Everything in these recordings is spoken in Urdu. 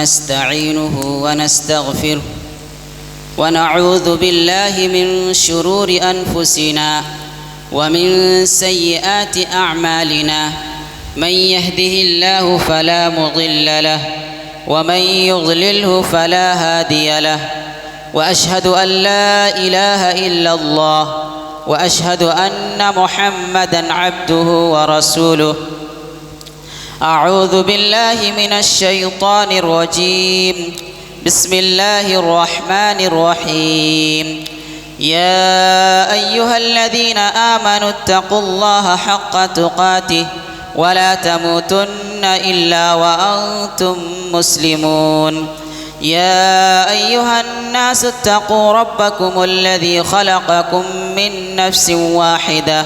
ونستعينه ونستغفره ونعوذ بالله من شرور أنفسنا ومن سيئات أعمالنا من يهده الله فلا مضل له ومن يضلله فلا هادي له وأشهد أن لا إله إلا الله وأشهد أن محمدًا عبده ورسوله. أعوذ بالله من الشيطان الرجيم. بسم الله الرحمن الرحيم. يا أيها الذين آمنوا اتقوا الله حق تقاته ولا تموتن إلا وأنتم مسلمون. يا أيها الناس اتقوا ربكم الذي خلقكم من نفس واحدة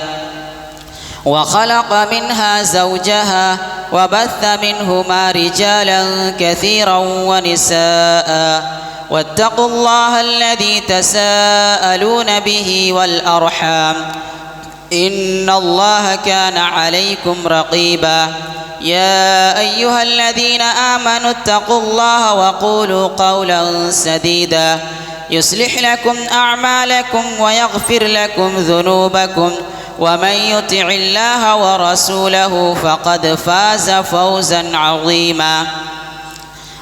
وخلق منها زوجها وبث منهما رجالا كثيرا ونساء واتقوا الله الذي تساءلون به والأرحام إن الله كان عليكم رقيبا. يا أيها الذين آمنوا اتقوا الله وقولوا قولا سديدا يصلح لكم أعمالكم ويغفر لكم ذنوبكم ومن يطع الله ورسوله فقد فاز فوزا عظيما.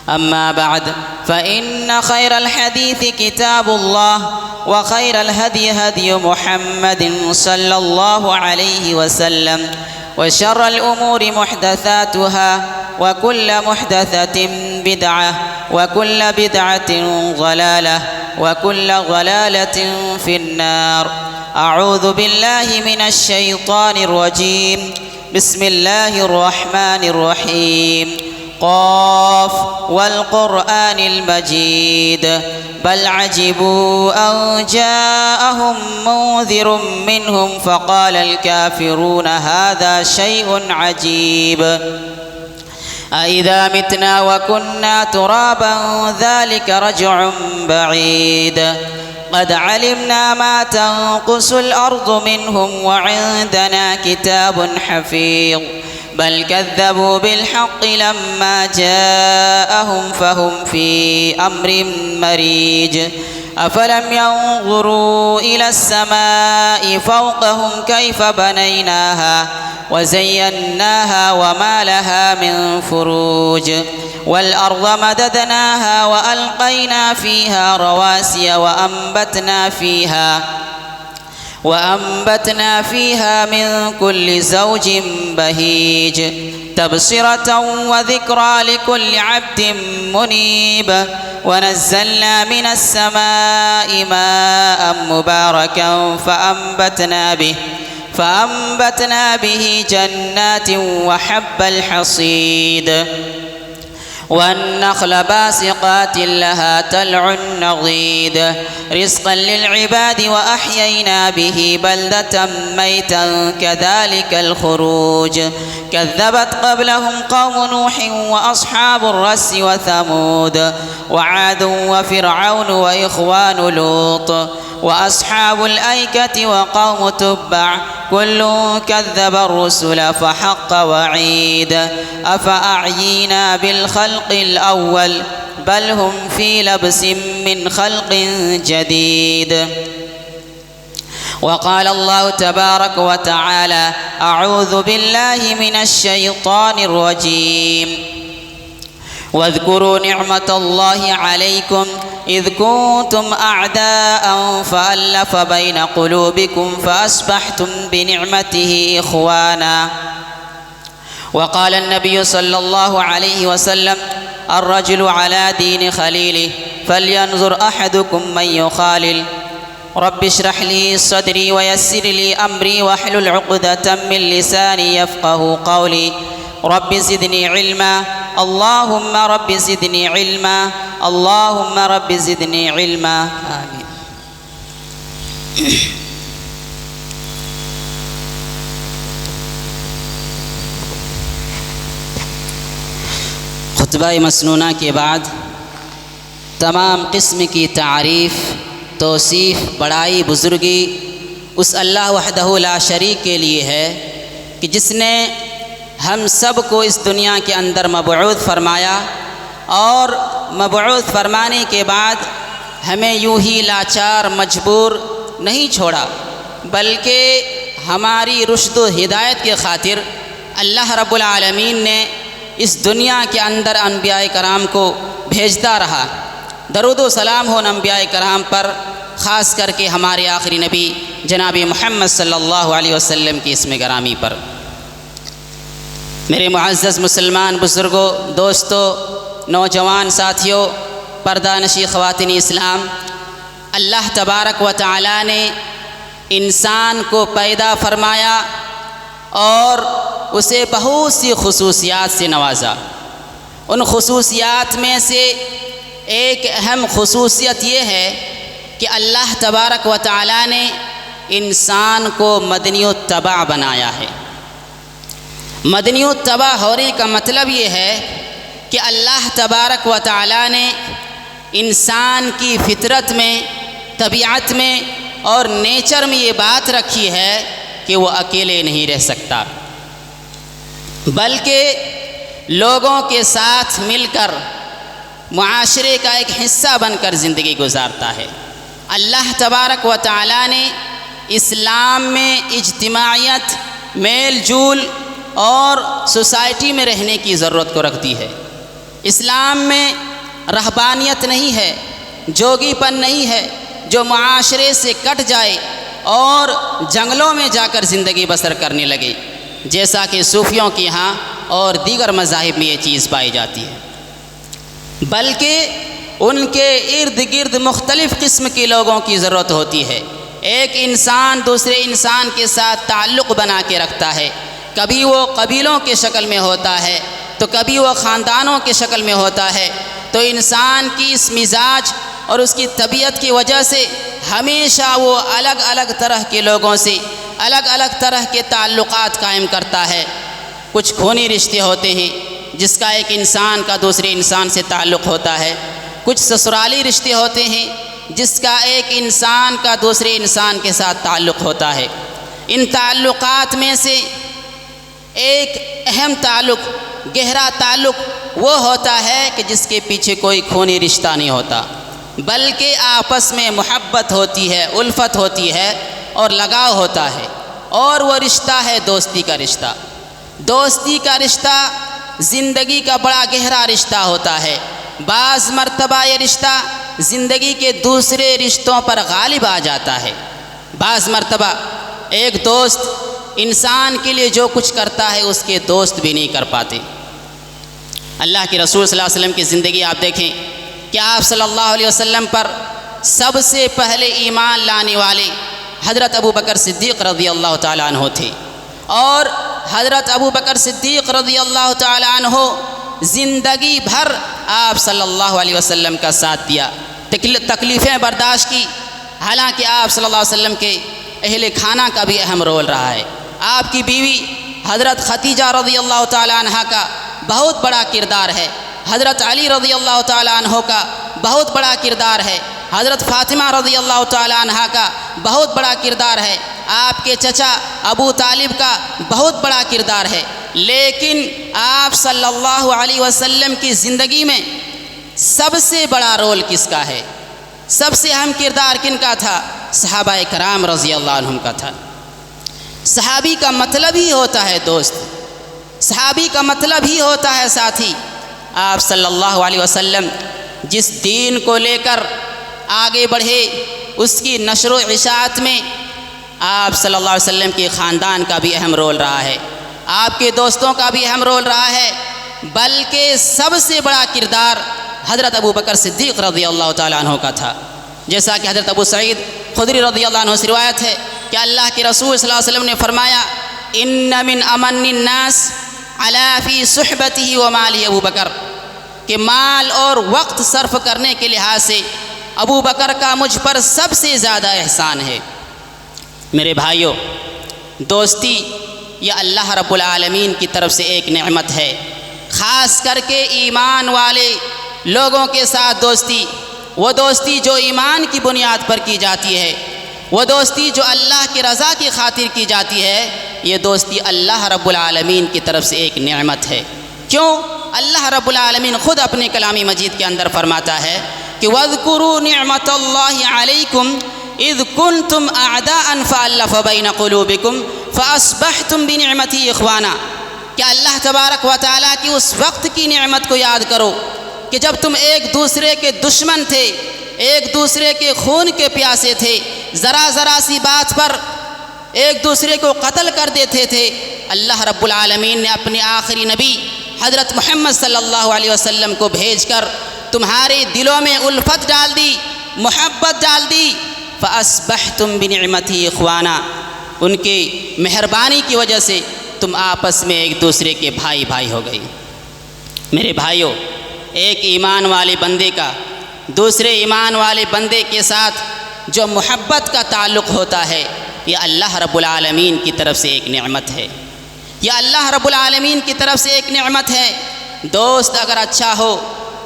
أما بعد فإن خير الحديث كتاب الله وخير الهدي هدي محمد صلى الله عليه وسلم وشر الأمور محدثاتها وكل محدثة بدعة وكل بدعة ضلالة وكل ضلالة في النار. أعوذ بالله من الشيطان الرجيم. بسم الله الرحمن الرحيم. قاف والقرآن المجيد بل عجبوا أن جاءهم منذر منهم فقال الكافرون هذا شيء عجيب. أإذا متنا وكنا ترابا ذلك رجع بعيد. قد علمنا ما تنقص الأرض منهم وعندنا كتاب حفيظ. بل كذبوا بالحق لما جاءهم فهم في أمر مريج. أفلم ينظروا إلى السماء فوقهم كيف بنيناها وزيناها وما لها من فروج. والأرض مددناها وألقينا فيها رواسي وأنبتنا فيها من كل زوج بهيج تبصرة وذكرى لكل عبد منيب. ونزلنا من السماء ماء مباركا فأنبتنا به جنات وحب الحصيد والنخل باسقات لها طلع نضيد رزقا للعباد وأحيينا به بلدة ميتا كذلك الخروج. كذبت قبلهم قوم نوح وأصحاب الرس وثمود وعاد وفرعون وإخوان لوط وأصحاب الأيكة وقوم تبع كل كذب الرسل فحق وعيد. أفأعينا بالخلق الأول بل هم في لبس من خلق جديد. وقال الله تبارك وتعالى أعوذ بالله من الشيطان الرجيم. واذكروا نعمة الله عليكم إذ كنتم أعداء فألف بين قلوبكم فأصبحتم بنعمته إخوانا. وقال النبي صلى الله عليه وسلم الرجل على دين خليله فلينظر أحدكم من يخالل. رب اشرح لي صدري ويسر لي أمري واحلل عقدة من لساني يفقه قولي. رب زدني علما اللهم رب زدني علما اللهم رب زدني علما آمين. خطبہ مسنونہ کے بعد تمام قسم کی تعریف توصیف بڑائی بزرگی اس اللہ وحدہ لا شریک کے لیے ہے کہ جس نے ہم سب کو اس دنیا کے اندر مبعوث فرمایا اور مبعوث فرمانے کے بعد ہمیں یوں ہی لاچار مجبور نہیں چھوڑا، بلکہ ہماری رشد و ہدایت کے خاطر اللہ رب العالمین نے اس دنیا کے اندر انبیاء کرام کو بھیجتا رہا۔ درود و سلام ہو انبیاء کرام پر، خاص کر کے ہمارے آخری نبی جناب محمد صلی اللہ علیہ وسلم کی اسم گرامی پر۔ میرے معزز مسلمان بزرگوں، دوستوں، نوجوان ساتھیوں، پردہ نشی خواتین اسلام، اللہ تبارک و تعالی نے انسان کو پیدا فرمایا اور اسے بہت سی خصوصیات سے نوازا۔ ان خصوصیات میں سے ایک اہم خصوصیت یہ ہے کہ اللہ تبارک و تعالی نے انسان کو مدنی الطبع بنایا ہے۔ مدنی الطبع ہونے کا مطلب یہ ہے کہ اللہ تبارک و تعالی نے انسان کی فطرت میں، طبیعت میں اور نیچر میں یہ بات رکھی ہے کہ وہ اکیلے نہیں رہ سکتا، بلکہ لوگوں کے ساتھ مل کر معاشرے کا ایک حصہ بن کر زندگی گزارتا ہے۔ اللہ تبارک و تعالی نے اسلام میں اجتماعیت، میل جول اور سوسائٹی میں رہنے کی ضرورت کو رکھ دی ہے۔ اسلام میں رہبانیت نہیں ہے، جوگی پن نہیں ہے جو معاشرے سے کٹ جائے اور جنگلوں میں جا کر زندگی بسر کرنے لگے، جیسا کہ صوفیوں کے ہاں اور دیگر مذاہب میں یہ چیز پائی جاتی ہے، بلکہ ان کے ارد گرد مختلف قسم کے لوگوں کی ضرورت ہوتی ہے۔ ایک انسان دوسرے انسان کے ساتھ تعلق بنا کے رکھتا ہے، کبھی وہ قبیلوں کے شکل میں ہوتا ہے تو کبھی وہ خاندانوں کے شکل میں ہوتا ہے۔ تو انسان کی اس مزاج اور اس کی طبیعت کی وجہ سے ہمیشہ وہ الگ الگ طرح کے لوگوں سے الگ الگ طرح کے تعلقات قائم کرتا ہے۔ کچھ خونی رشتے ہوتے ہیں جس کا ایک انسان کا دوسرے انسان سے تعلق ہوتا ہے، کچھ سسرالی رشتے ہوتے ہیں جس کا ایک انسان کا دوسرے انسان کے ساتھ تعلق ہوتا ہے۔ ان تعلقات میں سے ایک اہم تعلق، گہرا تعلق وہ ہوتا ہے کہ جس کے پیچھے کوئی خونی رشتہ نہیں ہوتا، بلکہ آپس میں محبت ہوتی ہے، الفت ہوتی ہے اور لگاؤ ہوتا ہے، اور وہ رشتہ ہے دوستی کا رشتہ۔ دوستی کا رشتہ زندگی کا بڑا گہرا رشتہ ہوتا ہے۔ بعض مرتبہ یہ رشتہ زندگی کے دوسرے رشتوں پر غالب آ جاتا ہے۔ بعض مرتبہ ایک دوست انسان کے لیے جو کچھ کرتا ہے اس کے دوست بھی نہیں کر پاتے۔ اللہ کے رسول صلی اللہ علیہ وسلم کی زندگی آپ دیکھیں کہ آپ صلی اللہ علیہ وسلم پر سب سے پہلے ایمان لانے والے حضرت ابو بکر صدیق رضی اللہ تعالیٰ عنہ تھے، اور حضرت ابو بکر صدیق رضی اللہ تعالیٰ عنہ زندگی بھر آپ صلی اللہ علیہ وسلم کا ساتھ دیا، تکلیفیں برداشت کی، حالانکہ آپ صلی اللہ علیہ وسلم کے اہل خانہ کا بھی اہم رول رہا ہے۔ آپ کی بیوی حضرت خدیجہ رضی اللہ تعالیٰ عنہ کا بہت بڑا کردار ہے، حضرت علی رضی اللہ تعالیٰ عنہ کا بہت بڑا کردار ہے، حضرت فاطمہ رضی اللہ تعالیٰ عنہ کا بہت بڑا کردار ہے، آپ کے چچا ابو طالب کا بہت بڑا کردار ہے۔ لیکن آپ صلی اللہ علیہ وسلم کی زندگی میں سب سے بڑا رول کس کا ہے؟ سب سے اہم کردار کن کا تھا؟ صحابہ کرام رضی اللہ عنہم کا تھا۔ صحابی کا مطلب ہی ہوتا ہے دوست، صحابی کا مطلب ہی ہوتا ہے ساتھی۔ آپ صلی اللہ علیہ وسلم جس دین کو لے کر آگے بڑھے اس کی نشر و اشاعت میں آپ صلی اللہ علیہ وسلم کے خاندان کا بھی اہم رول رہا ہے، آپ کے دوستوں کا بھی اہم رول رہا ہے، بلکہ سب سے بڑا کردار حضرت ابو بکر صدیق رضی اللہ تعالیٰ عنہ کا تھا۔ جیسا کہ حضرت ابو سعید خدری رضی اللہ عنہ سے روایت ہے کہ اللہ کے رسول صلی اللہ علیہ وسلم نے فرمایا، ان من امن الناس علی فی صحبتہ و مال ابو بکر، کہ مال اور وقت صرف کرنے کے لحاظ سے ابو بکر کا مجھ پر سب سے زیادہ احسان ہے۔ میرے بھائیوں، دوستی یہ اللہ رب العالمین کی طرف سے ایک نعمت ہے، خاص کر کے ایمان والے لوگوں کے ساتھ دوستی، وہ دوستی جو ایمان کی بنیاد پر کی جاتی ہے، وہ دوستی جو اللہ کی رضا کی خاطر کی جاتی ہے، یہ دوستی اللہ رب العالمین کی طرف سے ایک نعمت ہے۔ کیوں؟ اللہ رب العالمین خود اپنے کلام مجید کے اندر فرماتا ہے کہ وَاذْكُرُوا نِعْمَةَ اللَّهِ عَلَيْكُمْ اذ كنتم اعداء فالف بین قلوبکم فاصبحتم بنعمتی اخوانا، کہ اللہ تبارک و تعالیٰ کی اس وقت کی نعمت کو یاد کرو کہ جب تم ایک دوسرے کے دشمن تھے، ایک دوسرے کے خون کے پیاسے تھے، ذرا ذرا سی بات پر ایک دوسرے کو قتل کر دیتے تھے، اللہ رب العالمین نے اپنے آخری نبی حضرت محمد صلی اللہ علیہ وسلم کو بھیج کر تمہارے دلوں میں الفت ڈال دی، محبت ڈال دی، فَأَصْبَحْتُمْ بِنِعْمَتِهِ إِخْوَانًا، ان کی مہربانی کی وجہ سے تم آپس میں ایک دوسرے کے بھائی بھائی ہو گئی۔ میرے بھائیوں، ایک ایمان والے بندے کا دوسرے ایمان والے بندے کے ساتھ جو محبت کا تعلق ہوتا ہے، یہ اللہ رب العالمین کی طرف سے ایک نعمت ہے، یہ اللہ رب العالمین کی طرف سے ایک نعمت ہے۔ دوست اگر اچھا ہو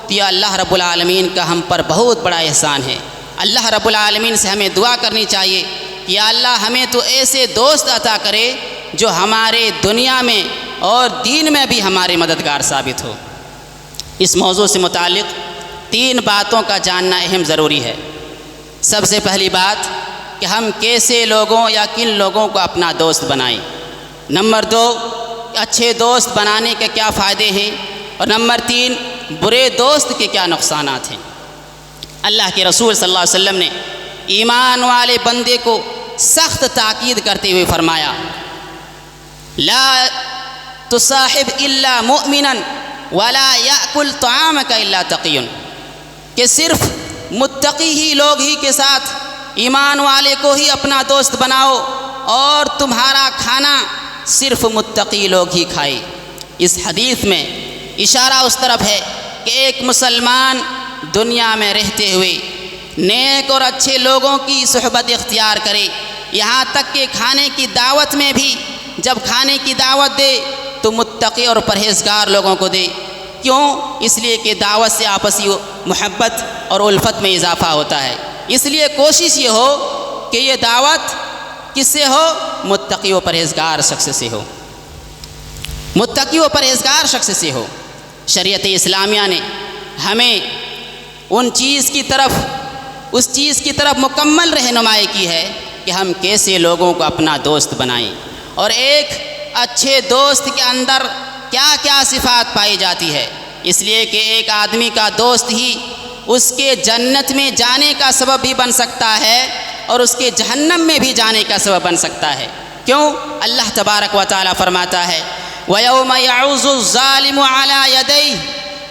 تو یہ اللہ رب العالمین کا ہم پر بہت بڑا احسان ہے۔ اللہ رب العالمین سے ہمیں دعا کرنی چاہیے کہ یا اللہ ہمیں تو ایسے دوست عطا کرے جو ہمارے دنیا میں اور دین میں بھی ہمارے مددگار ثابت ہو۔ اس موضوع سے متعلق 3 باتوں کا جاننا اہم ضروری ہے۔ سب سے پہلی بات کہ ہم کیسے لوگوں یا کن لوگوں کو اپنا دوست بنائیں۔ نمبر 2، اچھے دوست بنانے کے کیا فائدے ہیں، اور نمبر 3، برے دوست کے کیا نقصانات ہیں۔ اللہ کے رسول صلی اللہ علیہ وسلم نے ایمان والے بندے کو سخت تاکید کرتے ہوئے فرمایا، لا تصاحب الا مؤمنا ولا یأکل طعامک الا تقی، کہ صرف متقی ہی لوگ ہی کے ساتھ، ایمان والے کو ہی اپنا دوست بناؤ اور تمہارا کھانا صرف متقی لوگ ہی کھائے۔ اس حدیث میں اشارہ اس طرف ہے کہ ایک مسلمان دنیا میں رہتے ہوئے نیک اور اچھے لوگوں کی صحبت اختیار کرے، یہاں تک کہ کھانے کی دعوت میں بھی جب کھانے کی دعوت دے تو متقی اور پرہیزگار لوگوں کو دے۔ کیوں؟ اس لیے کہ دعوت سے آپسی محبت اور الفت میں اضافہ ہوتا ہے۔ اس لیے کوشش یہ ہو کہ یہ دعوت کس سے ہو؟ متقی و پرہیزگار شخص سے ہو، متقی و پرہیزگار شخص سے ہو۔ شریعت اسلامیہ نے ہمیں اس چیز کی طرف مکمل رہنمائی کی ہے کہ ہم کیسے لوگوں کو اپنا دوست بنائیں، اور ایک اچھے دوست کے اندر کیا کیا صفات پائی جاتی ہے۔ اس لیے کہ ایک آدمی کا دوست ہی اس کے جنت میں جانے کا سبب بھی بن سکتا ہے اور اس کے جہنم میں بھی جانے کا سبب بن سکتا ہے۔ کیوں؟ اللہ تبارک و تعالیٰ فرماتا ہے وَيَوْمَ يَعُوزُ الظَّالِمُ عَلَى يَدَيْهِ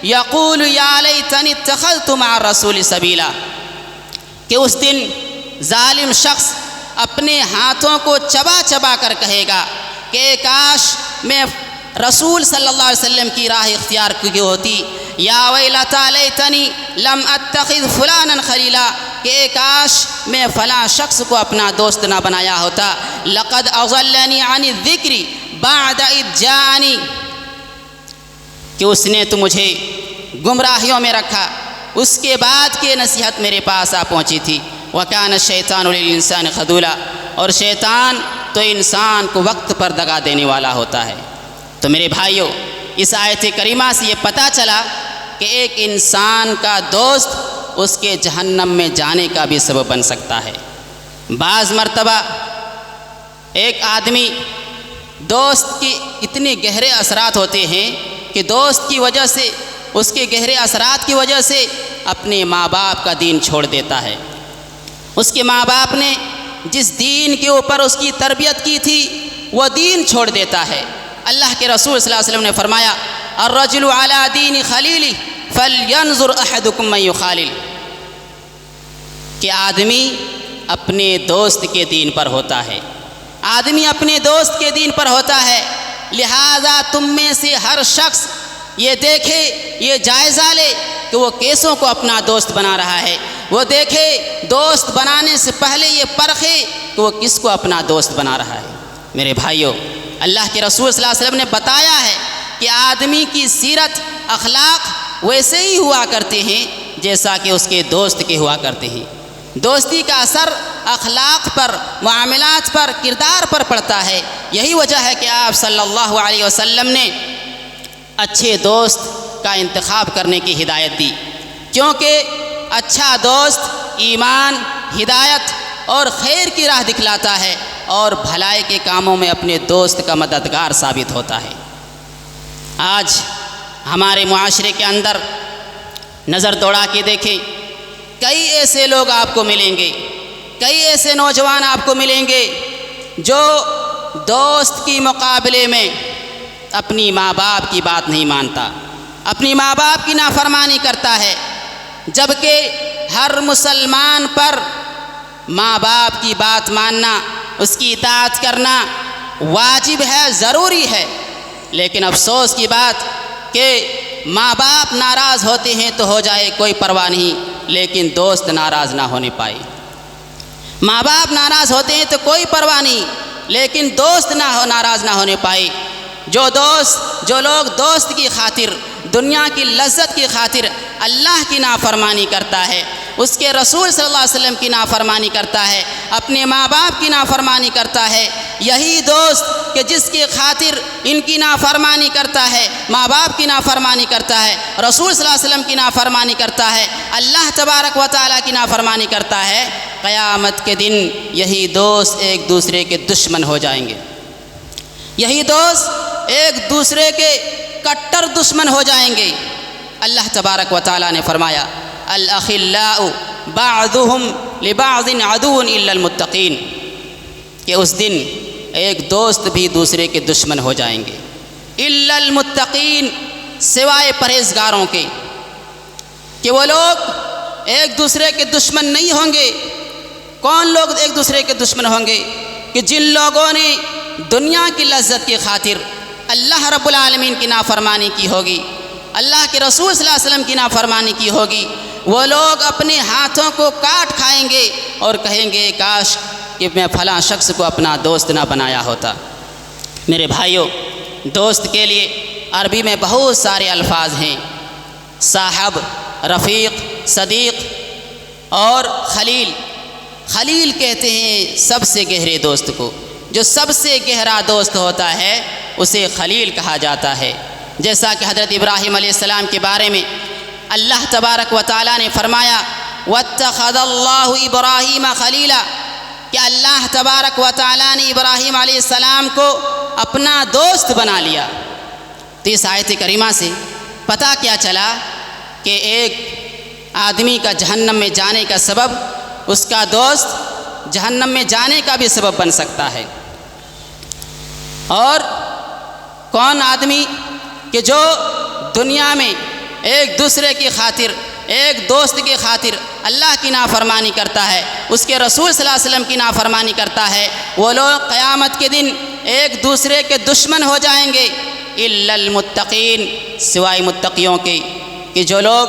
يَقُولُ يَا لَيْتَنِي اتَّخَذْتُ مَعَ الرَّسُولِ سَبِيلًا، کہ اس دن ظالم شخص اپنے ہاتھوں کو چبا چبا کر کہے گا کہ کاش میں رسول صلی اللہ علیہ وسلم کی راہ اختیار کی ہوتی، یا ویلتا لیتنی لم اتخذ فلانا خلیلا، کہ کاش میں فلاں شخص کو اپنا دوست نہ بنایا ہوتا، لقد اضلنی عن الذکر بعد اذ جاءنی، کہ اس نے تو مجھے گمراہیوں میں رکھا اس کے بعد کہ نصیحت میرے پاس آ پہنچی تھی۔ وَكَانَ الشَّيْطَانُ لِلْإِنسَانِ خَذُولًا، اور شیطان تو انسان کو وقت پر دگا دینے والا ہوتا ہے۔ تو میرے بھائیوں، اس آیت کریمہ سے یہ پتہ چلا کہ ایک انسان کا دوست اس کے جہنم میں جانے کا بھی سبب بن سکتا ہے۔ بعض مرتبہ ایک آدمی دوست کی اتنے گہرے اثرات ہوتے ہیں کہ دوست کی وجہ سے، اس کے گہرے اثرات کی وجہ سے اپنے ماں باپ کا دین چھوڑ دیتا ہے۔ اس کے ماں باپ نے جس دین کے اوپر اس کی تربیت کی تھی وہ دین چھوڑ دیتا ہے۔ اللہ کے رسول صلی اللہ علیہ وسلم نے فرمایا الرجل علی دین خلیلی فلینظر احدکم من یخالل، کہ آدمی اپنے دوست کے دین پر ہوتا ہے، آدمی اپنے دوست کے دین پر ہوتا ہے، لہذا تم میں سے ہر شخص یہ دیکھے، یہ جائزہ لے کہ وہ کیسوں کو اپنا دوست بنا رہا ہے، وہ دیکھے دوست بنانے سے پہلے یہ پرکھے کہ وہ کس کو اپنا دوست بنا رہا ہے۔ میرے بھائیوں، اللہ کے رسول صلی اللہ علیہ وسلم نے بتایا ہے کہ آدمی کی سیرت، اخلاق ویسے ہی ہوا کرتے ہیں جیسا کہ اس کے دوست کے ہوا کرتے ہیں۔ دوستی کا اثر اخلاق پر، معاملات پر، کردار پر پڑتا ہے۔ یہی وجہ ہے کہ آپ صلی اللہ علیہ وسلم نے اچھے دوست کا انتخاب کرنے کی ہدایت دی، کیونکہ اچھا دوست ایمان، ہدایت اور خیر کی راہ دکھلاتا ہے اور بھلائی کے کاموں میں اپنے دوست کا مددگار ثابت ہوتا ہے۔ آج ہمارے معاشرے کے اندر نظر دوڑا کے دیکھیں، کئی ایسے لوگ آپ کو ملیں گے، کئی ایسے نوجوان آپ کو ملیں گے جو دوست کی مقابلے میں اپنی ماں باپ کی بات نہیں مانتا، اپنی ماں باپ کی نافرمانی کرتا ہے، جبکہ ہر مسلمان پر ماں باپ کی بات ماننا، اس کی اطاعت کرنا واجب ہے، ضروری ہے۔ لیکن افسوس کی بات کہ ماں باپ ناراض ہوتے ہیں تو ہو جائے، کوئی پرواہ نہیں، لیکن دوست ناراض نہ ہونے پائے۔ ماں باپ ناراض ہوتے ہیں تو کوئی پرواہ نہیں، لیکن دوست ناراض نہ ہونے پائے۔ جو لوگ دوست کی خاطر، دنیا کی لذت کی خاطر اللہ کی نافرمانی کرتا ہے، اس کے رسول صلی اللہ علیہ وسلم کی نافرمانی کرتا ہے، اپنے ماں باپ کی نافرمانی کرتا ہے، یہی دوست کہ جس کی خاطر ان کی نافرمانی کرتا ہے، ماں باپ کی نافرمانی کرتا ہے، رسول صلی اللہ علیہ وسلم کی نافرمانی کرتا ہے، اللہ تبارک و تعالیٰ کی نافرمانی کرتا ہے، قیامت کے دن یہی دوست ایک دوسرے کے دشمن ہو جائیں گے، یہی دوست ایک دوسرے کے کٹر دشمن ہو جائیں گے۔ اللہ تبارک و تعالیٰ نے فرمایا الاخلاء بعضهم لبعض عدو الا المتقین، کہ اس دن ایک دوست بھی دوسرے کے دشمن ہو جائیں گے، الا المتقین، سوائے پرہیزگاروں کے، کہ وہ لوگ ایک دوسرے کے دشمن نہیں ہوں گے۔ کون لوگ ایک دوسرے کے دشمن ہوں گے؟ کہ جن لوگوں نے دنیا کی لذت کی خاطر اللہ رب العالمین کی نافرمانی کی ہوگی، اللہ کے رسول صلی اللہ علیہ وسلم کی نافرمانی کی ہوگی، وہ لوگ اپنے ہاتھوں کو کاٹ کھائیں گے اور کہیں گے کاش کہ میں فلاں شخص کو اپنا دوست نہ بنایا ہوتا۔ میرے بھائیوں، دوست کے لیے عربی میں بہت سارے الفاظ ہیں، صاحب، رفیق، صدیق اور خلیل۔ خلیل کہتے ہیں سب سے گہرے دوست کو، جو سب سے گہرا دوست ہوتا ہے اسے خلیل کہا جاتا ہے۔ جیسا کہ حضرت ابراہیم علیہ السلام کے بارے میں اللہ تبارک و تعالیٰ نے فرمایا وَاتَّخَذَ اللَّهُ إِبْرَاهِيمَ خَلِيلًا، کہ اللہ تبارک و تعالیٰ نے ابراہیم علیہ السلام کو اپنا دوست بنا لیا۔ تو اس آیت کریمہ سے پتہ کیا چلا کہ ایک آدمی کا جہنم میں جانے کا سبب اس کا دوست جہنم میں جانے کا بھی سبب بن سکتا ہے۔ اور کون آدمی کہ جو دنیا میں ایک دوسرے کی خاطر، ایک دوست کی خاطر اللہ کی نافرمانی کرتا ہے، اس کے رسول صلی اللہ علیہ وسلم کی نافرمانی کرتا ہے، وہ لوگ قیامت کے دن ایک دوسرے کے دشمن ہو جائیں گے، الا المتقین، سوائے متقیوں کے، کہ جو لوگ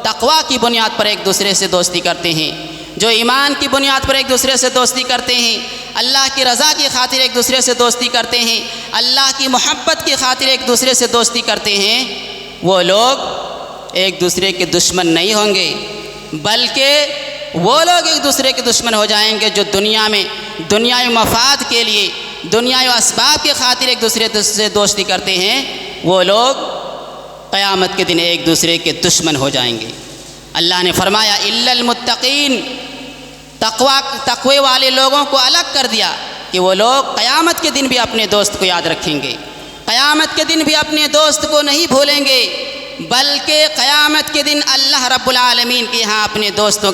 تقوی کی بنیاد پر ایک دوسرے سے دوستی کرتے ہیں، جو ایمان کی بنیاد پر ایک دوسرے سے دوستی کرتے ہیں، اللہ کی رضا کی خاطر ایک دوسرے سے دوستی کرتے ہیں، اللہ کی محبت کی خاطر ایک دوسرے سے دوستی کرتے ہیں، وہ لوگ ایک دوسرے کے دشمن نہیں ہوں گے، بلکہ وہ لوگ ایک دوسرے کے دشمن ہو جائیں گے جو دنیا میں دنیائی مفاد کے لیے، دنیائی اسباب کی خاطر ایک دوسرے سے دوستی کرتے ہیں، وہ لوگ قیامت کے دن ایک دوسرے کے دشمن ہو جائیں گے۔ اللہ نے فرمایا الا المتقین، تقوی والے لوگوں کو الگ کر دیا کہ وہ لوگ قیامت کے دن بھی اپنے دوست کو یاد رکھیں گے، قیامت کے دن بھی اپنے دوست کو نہیں بھولیں گے، بلکہ قیامت کے دن اللہ رب العالمین کے ہاں اپنے دوستوں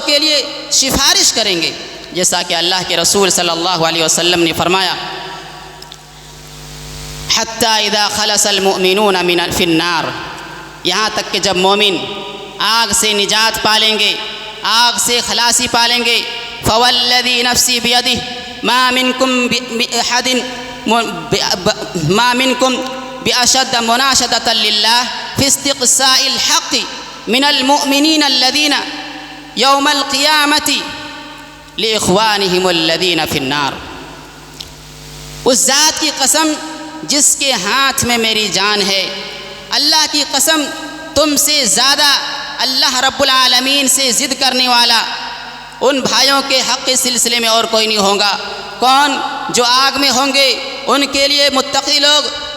کے لیے سفارش کریں گے، جیسا کہ اللہ کے رسول صلی اللہ علیہ وسلم نے فرمایا حتی اذا خلص المؤمنون فی النار، یہاں تک کہ جب مومن آگ سے نجات پالیں گے، آگ سے خلاصی پالیں گے، فوالذی نفسی بیدہ ما منکم بأشد مناشدة للہ فی استقصاء الحق من المؤمنین الذین یوم القیامة لإخوانہم الذین فی النار۔ اس ذات کی قسم جس کے ہاتھ میں میری جان ہے، اللہ کی قسم تم سے زیادہ اللہ رب العالمین سے ضد کرنے والا ان بھائیوں کے حق کے سلسلے میں اور کوئی نہیں ہوگا۔ کون؟ جو آگ میں ہوں گے، ان کے لیے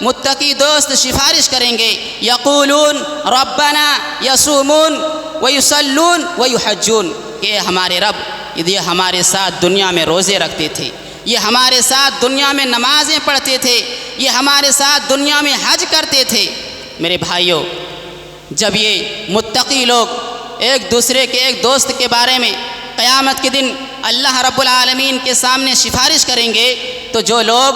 متقی دوست سفارش کریں گے، یقولون ربنا یصومون ویصلون ویحجون، کہ ہمارے رب یہ ہمارے ساتھ دنیا میں روزے رکھتے تھے، یہ ہمارے ساتھ دنیا میں نمازیں پڑھتے تھے، یہ ہمارے ساتھ دنیا میں حج کرتے تھے۔ میرے بھائیوں، جب یہ متقی لوگ ایک دوسرے کے ایک دوست کے بارے میں قیامت کے دن اللہ رب العالمین کے سامنے سفارش کریں گے، تو جو لوگ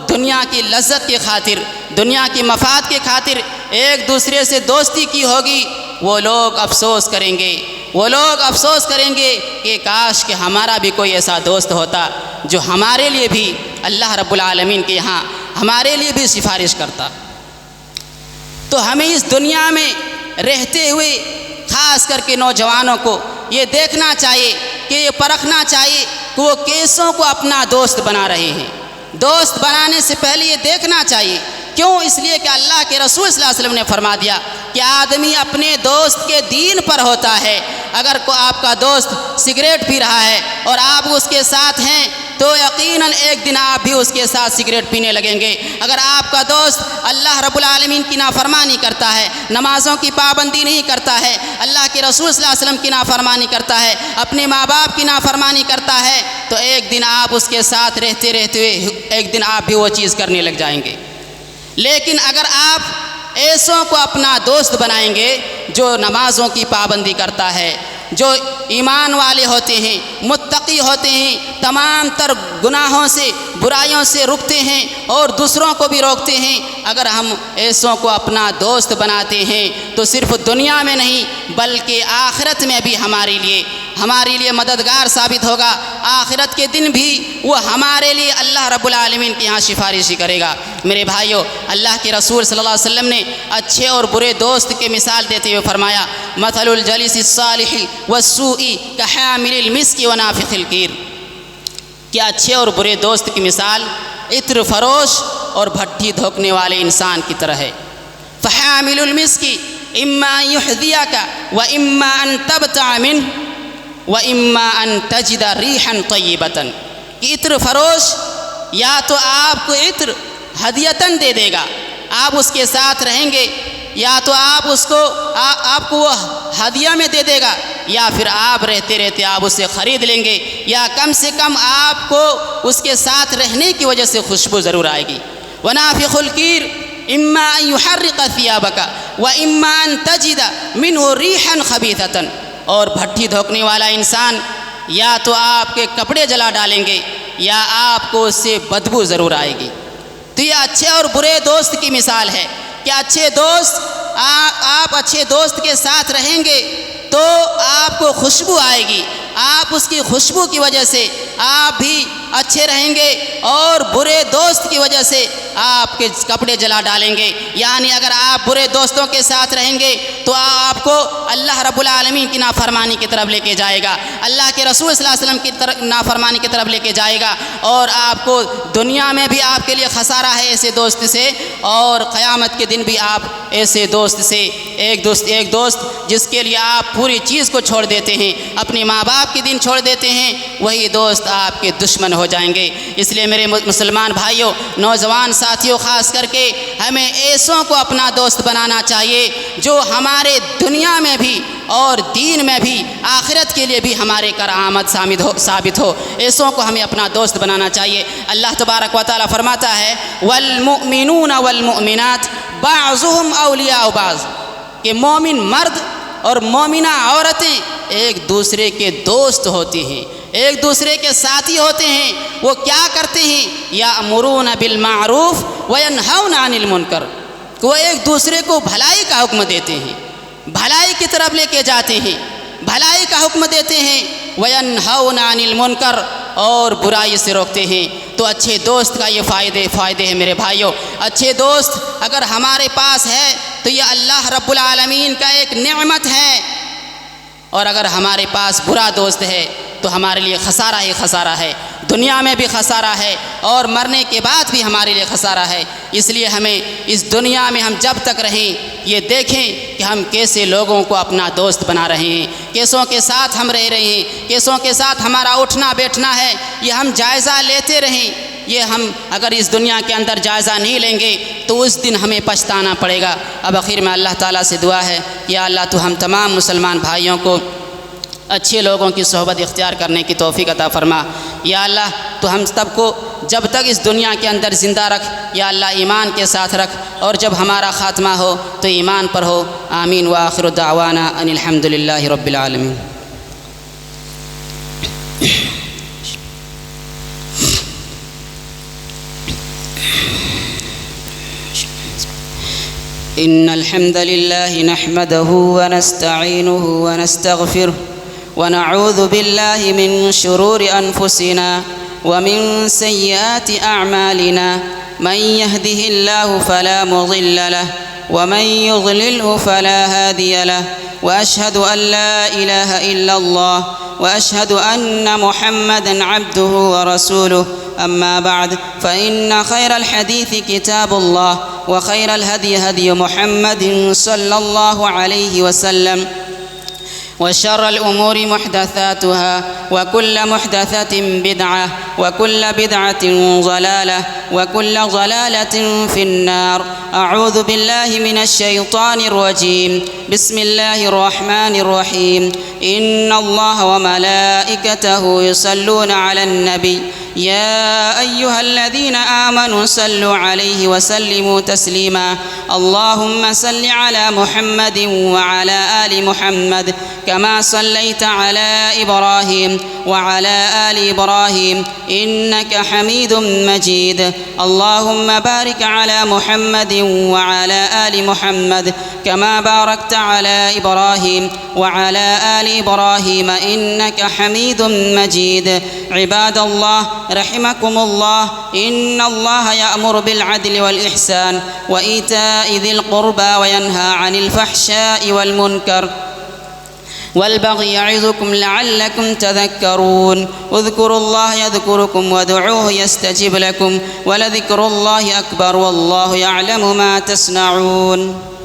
دنیا کی لذت کی خاطر، دنیا کی مفاد کے خاطر ایک دوسرے سے دوستی کی ہوگی، وہ لوگ افسوس کریں گے، وہ لوگ افسوس کریں گے کہ کاش کہ ہمارا بھی کوئی ایسا دوست ہوتا جو ہمارے لیے بھی اللہ رب العالمین کے یہاں ہمارے لیے بھی سفارش کرتا۔ تو ہمیں اس دنیا میں رہتے ہوئے خاص کر کے نوجوانوں کو یہ دیکھنا چاہیے کہ یہ پرکھنا چاہیے کہ وہ کیسوں کو اپنا دوست بنا رہے ہیں۔ دوست بنانے سے پہلے یہ دیکھنا چاہیے، کیوں؟ اس لیے کہ اللہ کے رسول صلی اللہ علیہ وسلم نے فرما دیا کہ آدمی اپنے دوست کے دین پر ہوتا ہے۔ اگر کوئی آپ کا دوست سگریٹ پی رہا ہے اور آپ اس کے ساتھ ہیں تو یقیناً ایک دن آپ بھی اس کے ساتھ سگریٹ پینے لگیں گے۔ اگر آپ کا دوست اللہ رب العالمین کی نافرمانی کرتا ہے، نمازوں کی پابندی نہیں کرتا ہے، اللہ کے رسول صلی اللہ علیہ وسلم کی نافرمانی کرتا ہے، اپنے ماں باپ کی نافرمانی کرتا ہے، تو ایک دن آپ اس کے ساتھ رہتے ہوئے ایک دن آپ بھی وہ چیز کرنے لگ جائیں گے۔ لیکن اگر آپ ایسوں کو اپنا دوست بنائیں گے جو نمازوں کی پابندی کرتا ہے، جو ایمان والے ہوتے ہیں، متقی ہوتے ہیں، تمام تر گناہوں سے، برائیوں سے رکتے ہیں اور دوسروں کو بھی روکتے ہیں، اگر ہم ایسوں کو اپنا دوست بناتے ہیں تو صرف دنیا میں نہیں بلکہ آخرت میں بھی ہمارے لیے مددگار ثابت ہوگا۔ آخرت کے دن بھی وہ ہمارے لیے اللہ رب العالمین کے یہاں سفارشی کرے گا۔ میرے بھائیوں، اللہ کے رسول صلی اللہ علیہ وسلم نے اچھے اور برے دوست کی مثال دیتے ہوئے فرمایا، مثل الجلیس الصالح والسوء کحامل المسک ونافخ الکیر، کہ اچھے اور برے دوست کی مثال عطر فروش اور بھٹی دھوکنے والے انسان کی طرح ہے۔ فحامل المسک اما ان یحذیک واما ان تبتع منہ وَإِمَّا أَن تَجِدَ رِيحًا طَيِّبَةً، کہ عطر فروش یا تو آپ کو عطر ہدیتاً دے دے گا، آپ اس کے ساتھ رہیں گے، یا تو آپ کو وہ ہدیہ میں دے دے گا، یا پھر آپ رہتے آپ اسے خرید لیں گے، یا کم سے کم آپ کو اس کے ساتھ رہنے کی وجہ سے خوشبو ضرور آئے گی۔ وَنَافِخُ الْكِيرِ إِمَّا أَن يُحَرِّقَ ثِيَابَكَ وَإِمَّا أَن تَجِدَ مِنْهُ رِيحًا خَبِيثَةً، اور بھٹی دھوکنے والا انسان یا تو آپ کے کپڑے جلا ڈالیں گے یا آپ کو اس سے بدبو ضرور آئے گی۔ تو یہ اچھے اور برے دوست کی مثال ہے کہ اچھے دوست، آپ اچھے دوست کے ساتھ رہیں گے تو آپ کو خوشبو آئے گی، آپ اس کی خوشبو کی وجہ سے آپ بھی اچھے رہیں گے، اور برے دوست کی وجہ سے آپ کے کپڑے جلا ڈالیں گے۔ یعنی اگر آپ برے دوستوں کے ساتھ رہیں گے تو آپ کو اللہ رب العالمین کی نافرمانی کی طرف لے کے جائے گا، اللہ کے رسول صلی اللہ علیہ وسلم کی نافرمانی کی طرف لے کے جائے گا، اور آپ کو دنیا میں بھی آپ کے لیے خسارہ ہے ایسے دوست سے، اور قیامت کے دن بھی آپ ایسے دوست سے ایک دوست جس کے لیے آپ پوری چیز کو چھوڑ دیتے ہیں، اپنے ماں باپ کے دین چھوڑ دیتے ہیں، وہی دوست آپ کے دشمن ہو جائیں گے۔ اس لیے میرے مسلمان بھائیوں، نوجوان ساتھیوں، خاص کر کے ہمیں ایسوں کو اپنا دوست بنانا چاہیے جو ہمارے دنیا میں بھی اور دین میں بھی، آخرت کے لیے بھی ہمارے کارآمد ثابت ہو۔ ایسوں کو ہمیں اپنا دوست بنانا چاہیے۔ اللہ تبارک و تعالیٰ فرماتا ہے والمؤمنون والمؤمنات بعضهم اولیاء بعض، کہ مومن مرد اور مومنہ عورتیں ایک دوسرے کے دوست ہوتے ہیں، ایک دوسرے کے ساتھی ہوتے ہیں۔ وہ کیا کرتے ہیں؟ یأمرون بالمعروف وینہون عن المنکر، وہ ایک دوسرے کو بھلائی کا حکم دیتے ہیں، بھلائی کی طرف لے کے جاتے ہیں، بھلائی کا حکم دیتے ہیں، وینہون عن المنکر، اور برائی سے روکتے ہیں۔ تو اچھے دوست کا یہ فائدے ہیں میرے بھائیوں۔ اچھے دوست اگر ہمارے پاس ہے تو یہ اللہ رب العالمین کا ایک نعمت ہے، اور اگر ہمارے پاس برا دوست ہے تو ہمارے لیے خسارہ ہی خسارہ ہے، دنیا میں بھی خسارہ ہے اور مرنے کے بعد بھی ہمارے لیے خسارہ ہے۔ اس لیے ہمیں اس دنیا میں ہم جب تک رہیں یہ دیکھیں کہ ہم کیسے لوگوں کو اپنا دوست بنا رہے ہیں، کیسوں کے ساتھ ہم رہ رہے ہیں، کیسوں کے ساتھ ہمارا اٹھنا بیٹھنا ہے، یہ ہم جائزہ لیتے رہیں یہ ہم اگر اس دنیا کے اندر جائزہ نہیں لیں گے تو اس دن ہمیں پچھتانا پڑے گا۔ اب آخر میں اللہ تعالیٰ سے دعا ہے، یا اللہ تو ہم تمام مسلمان بھائیوں کو اچھے لوگوں کی صحبت اختیار کرنے کی توفیق عطا فرما۔ یا اللہ تو ہم سب کو جب تک اس دنیا کے اندر زندہ رکھ، یا اللہ ایمان کے ساتھ رکھ، اور جب ہمارا خاتمہ ہو تو ایمان پر ہو۔ آمین وآخر دعوانا ان الحمد للہ رب العالمین۔ إن الحمد لله نحمده ونستعينه ونستغفره ونعوذ بالله من شرور أنفسنا ومن سيئات أعمالنا، من يهده الله فلا مضل له ومن يضلله فلا هادي له، وأشهد أن لا إله إلا الله وأشهد أن محمدًا عبده ورسوله. أما بعد، فإن خير الحديث كتاب الله، وخير الهدي هدي محمد صلى الله عليه وسلم، وشر الأمور محدثاتها، وكل محدثة بدعة، وكل بدعة ضلالة، وكل ضلالة في النار. أعوذ بالله من الشيطان الرجيم. بسم الله الرحمن الرحيم. إن الله وملائكته يصلون على النبي، يا أيها الذين آمنوا صلوا عليه وسلموا تسليما. اللهم صل على محمد وعلى آل محمد كما صليت على إبراهيم وعلى آل إبراهيم إنك حميد مجيد. اللهم بارك على محمد وعلى آل محمد كما باركت على إبراهيم وعلى آل إبراهيم إنك حميد مجيد. عباد الله رحمكم الله، إن الله يأمر بالعدل والإحسان وإيتاء ذي القربى وينهى عن الفحشاء والمنكر والبغي يعظكم لعلكم تذكرون. اذكروا الله يذكركم وادعوه يستجب لكم، ولذكر الله أكبر والله يعلم ما تصنعون.